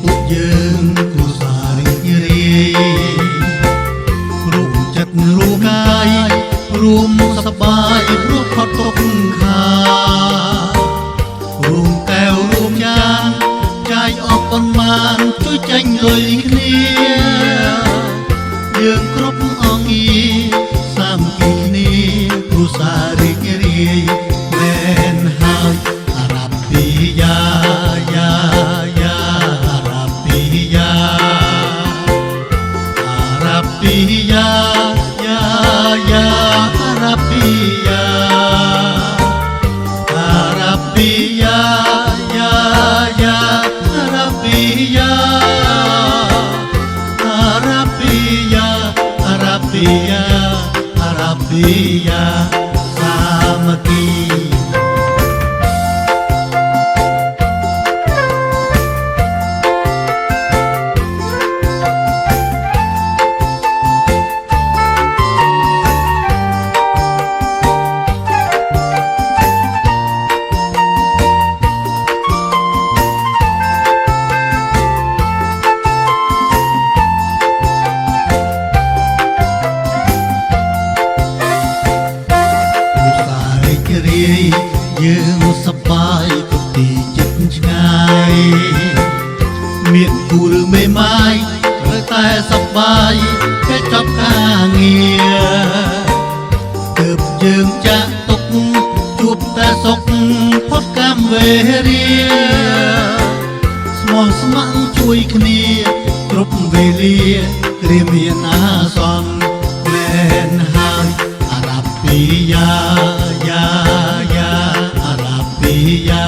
ពួកយើងគូសាររីករាយរួមចិត្តរួមកាយរួមសប្បាយព្រោះផុតទុក្ខរួមកែវរួមចានចាយអបប៉ុន្មានជួយចាញ់លុយគ្នាយើងគ្រប់អង្គសាមគ្គីគ្នាគ្រួសាររីករាយមែនហើយអារ៉ាប់ពីយ៉ាយ៉ាយ៉ាអារ៉ាប់ពីយ៉ាអារ៉ាប់ពីយ៉ាយ៉ាយ៉ាអារ៉ាប់ពីយ៉ាអារ៉ាប់ពីយ៉ាយ៉ាយ៉ាអារ៉ាប់ពីយ៉ាអារ៉ាប់ពីយ៉ាអារ៉ាប់ពីយ៉ាអារ៉ាប់ពីយ៉ាសាមគ្គីយើងសប្បាយគ្រប់ទីចិត្តឆ្ងាយមានគូឬមេម៉ាយត្រូវតែសប្បាយគេចប់ការងារទើបយើងចាក់ទុកជួបតែសុខផុតកម្មវេរាស្មោះស្ម័គ្រជួយគ្នាគ្រប់វេលាគ្រាមានអាសន្នមែនហើយអារ៉ាប់ពីយ៉ាយ៉ាយ៉ាអារ៉ាប់ពីយ៉ា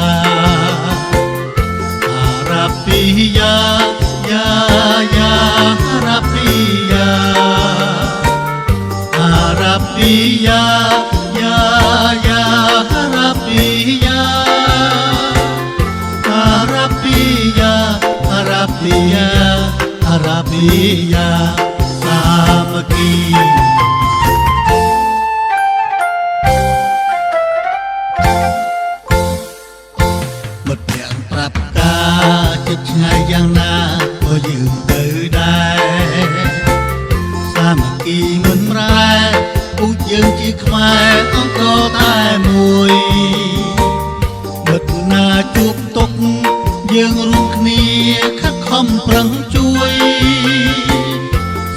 អារ៉ាប់ពីយ៉ាយ៉ាយ៉ាអារ៉ាប់ពីយ៉ាអារ៉ាប់ពីយ៉ាយ៉ាយ៉ាអារ៉ាប់ពីយ៉ាអារ៉ាប់ពីយ៉ាអារ៉ាប់ពីយ៉ាអារ៉ាប់ពីយ៉ាសាមគ្គីចិត្តឆ្ងាយយ៉ាងណាក៏យើងទៅដែរសាមគ្គីមិនរ៉ែពូជយើងជាខ្មែរអង្គតែមួយមិត្តណាជួបទុកយើងរួមគ្នាខិតខំប្រឹងជួយ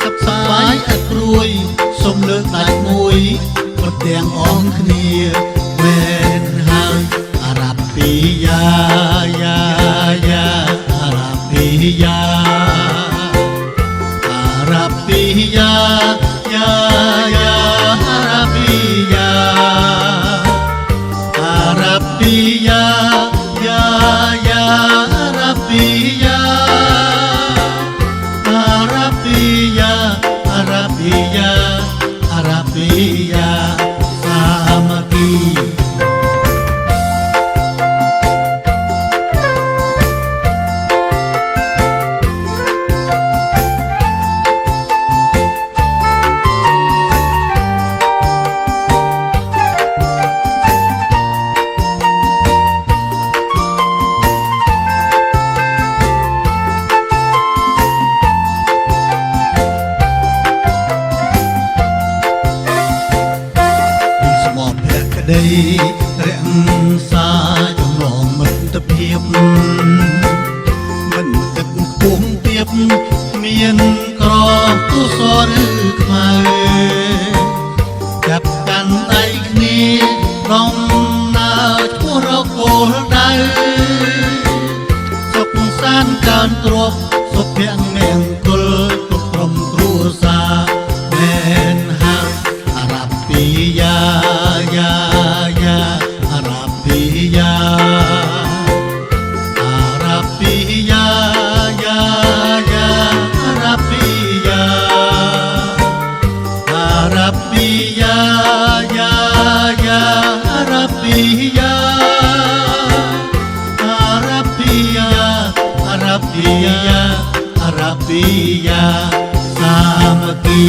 សុខសប្បាយអត់ព្រួយសូមលើកដៃមួយប្រទាំងអងគ្នាមែនហើយអារ៉ាប់ពីយ៉ាយ៉ាយ៉ាអារ៉ាប់ពីយ៉ាអារ៉ាប់ពីយ៉ាយ៉ាយ៉ាអារ៉ាប់ពីយ៉ាអារ៉ាប់ពីយ៉ាយ៉ាយ៉ាអារ៉ាប់ពីយ៉ាអារ៉ាប់ពីយ៉ាអារ៉ាប់ពីយ៉ាអារ៉ាប់ពីយ៉ាសាមគ្គីដីរក្សាចំណងមិត្តភាពមិនទឹកពុំទៀបមានក្រទុសរឬខ្មៅចាប់កាន់ដៃគ្នាដំណើរឈ្មោះរកគោលដៅសុខសាន្តកើនទ្រព្យសុភមង្គលទុកក្រុមគ្រួសារមែនហើយអារ៉ាប់ពីយ៉ាយ៉ាអារ៉ាប់ពីយ៉ាអារ៉ាប់ពីយ៉ាយ៉ាយ៉ាអារ៉ាប់ពីយ៉ាអារ៉ាប់ពីយ៉ាយ៉ាយ៉ាអារ៉ាប់ពីយ៉ាអារ៉ាប់ពីយ៉ាអារ៉ាប់ពីយ៉ាអារ៉ាប់ពីយ៉ាសាមគ្គី